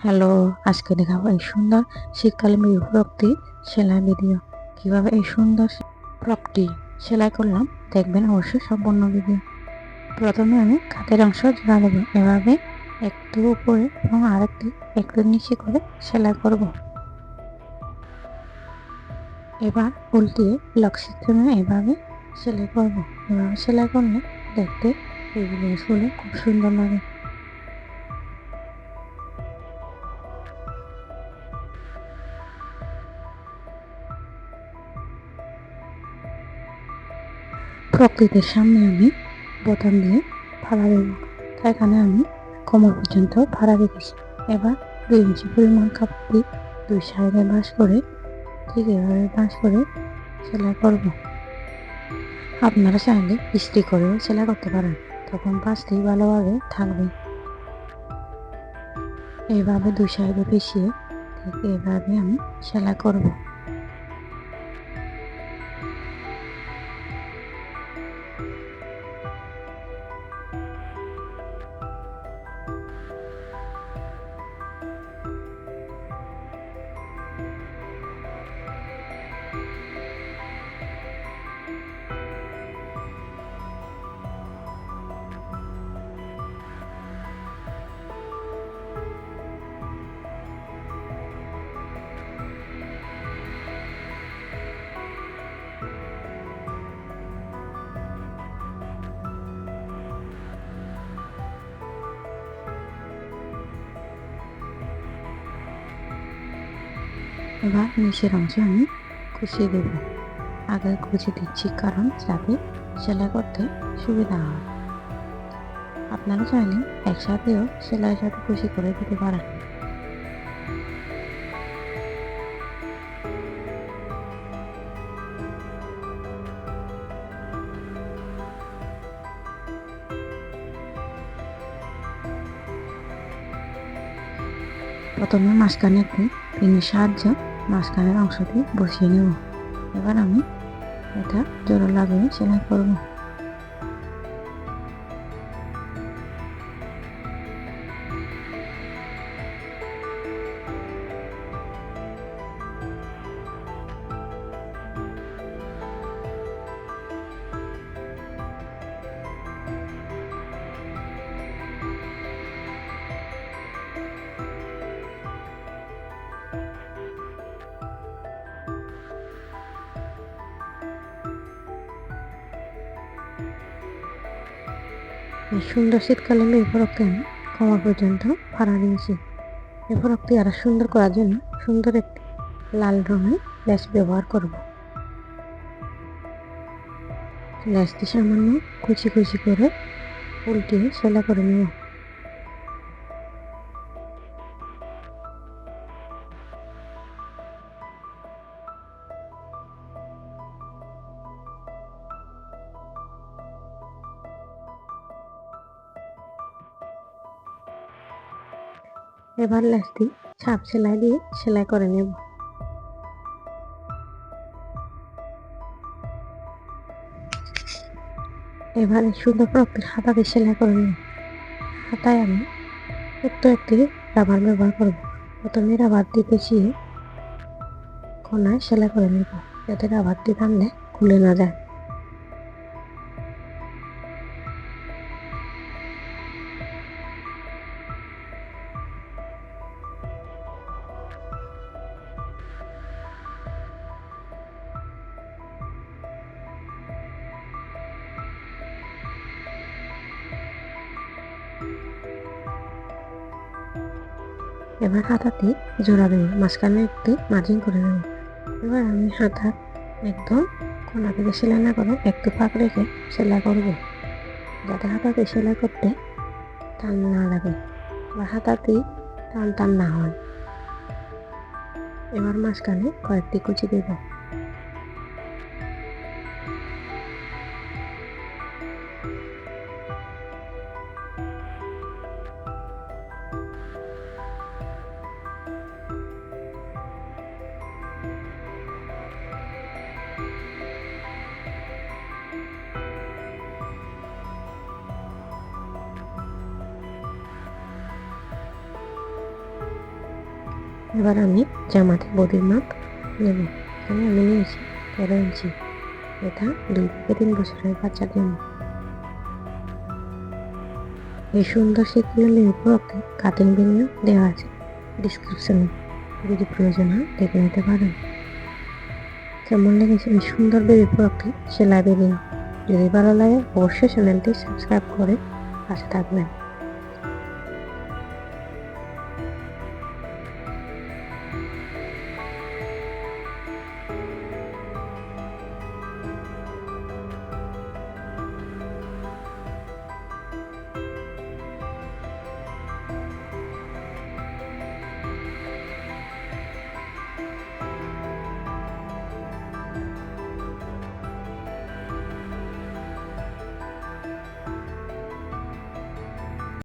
Hello, আজকে দেখাবো এই সুন্দর শীতকালে মেরু ফ্রকটি সেলাই ভিডিও। কিভাবে এই সুন্দর ফ্রকটি সেলাই করলাম দেখবেন অবশ্যই সম্পূর্ণ ভিডিও। প্রথমে আমি কাঁধের অংশ জোড়া দেবো, এভাবে একটু উপরে এবং আরেকটি একটু নিচে করে সেলাই করব। এবার উল্টিয়ে লক সিস্টেমে এভাবে সেলাই করব। এভাবে সেলাই করলে দেখতে এই জিনিসগুলো খুব সুন্দর লাগে। প্রকৃতির সামনে আমি বোতাম দিয়ে ফাড়া দেব, তাই এখানে আমি কোমর পর্যন্ত ফাড়া রেখেছি। এবার 2 ইঞ্চি পরিমাণ কাপড় দিয়ে 2 সাইডে ভাঁজ করে ঠিক এভাবে ভাঁজ করে সেলাই করব। আপনারা চাইলে ইস্ত্রি করেও সেলাই করতে পারেন, তখন ভাঁজটি ভালোভাবে থাকবে। এইভাবে 2 সাইডে পেঁচিয়ে ঠিক এভাবে আমি সেলাই করব। এবার নিচের অংশে আমি কুচিয়ে দেব। আগে কুচি দিচ্ছি কারণ যাতে সেলাই করতে সুবিধা হয়। আপনারা চাইলে একসাথেও সেলাইয়ের সাথে কুচি করে দিতে পারেন। প্রথমে মাঝখানে একটি পিনের সাহায্যে মাঝখানের অংশটি বসিয়ে নেব। এবার আমি এটা জোড়া লাগিয়ে সেলাই করব। এই সুন্দর শীতকালীন এই ফ্রকটি আমি কোমর পর্যন্ত ফাড়া দিয়েছি। এই ফ্রকটি আরো সুন্দর করার জন্য সুন্দর একটি লাল রঙের লেস ব্যবহার করব। লেসটি সামান্য কুচি কুচি করে উল্টিয়ে সেলাই করে নেব। এবার লেসটি ছাপ সেলাই দিয়ে সেলাই করে নেব। এবার এই সুন্দর ফ্রকটির হাতাতে সেলাই করে নেব। হাতায় আমি ছোট্ট একটি রাবার ব্যবহার করব। প্রথমে রাবারটি পেঁচিয়ে কোনায় সেলাই করে নেব, যাতে রাবারটি টানলে খুলে না যায়। এবার হাতাটি জোড়া দেবো, মাঝখানে একটি মার্জিন করে নেব। এবার আমি হাতা একদম কোনা থেকে সেলাই না করে একটু ফাঁক রেখে সেলাই করব, যাতে হাতাতে সেলাই করতে টান না লাগে বা হাতাতে টান টান না হয়। এবার মাঝখানে কয়েকটি কুচি দেব। এবার আমি জামাতে বডির মাপ নেব। এখানে আমি নিয়েছি 13 ইঞ্চি। এটা 2 থেকে 3 বছরের বাচ্চার জন্য। এই সুন্দর সিকুয়েন্স বেবি ফ্রকটি কাটিং ভিডিও দেওয়া আছে ডিসক্রিপশনে, যদি প্রয়োজন হয় দেখে নিতে পারেন। কেমন লেগেছে এই সুন্দর বেবি ফ্রকটি সেলাই ভিডিও? যদি ভালো লাগে অবশ্যই চ্যানেলটি সাবস্ক্রাইব করে পাশে থাকবেন।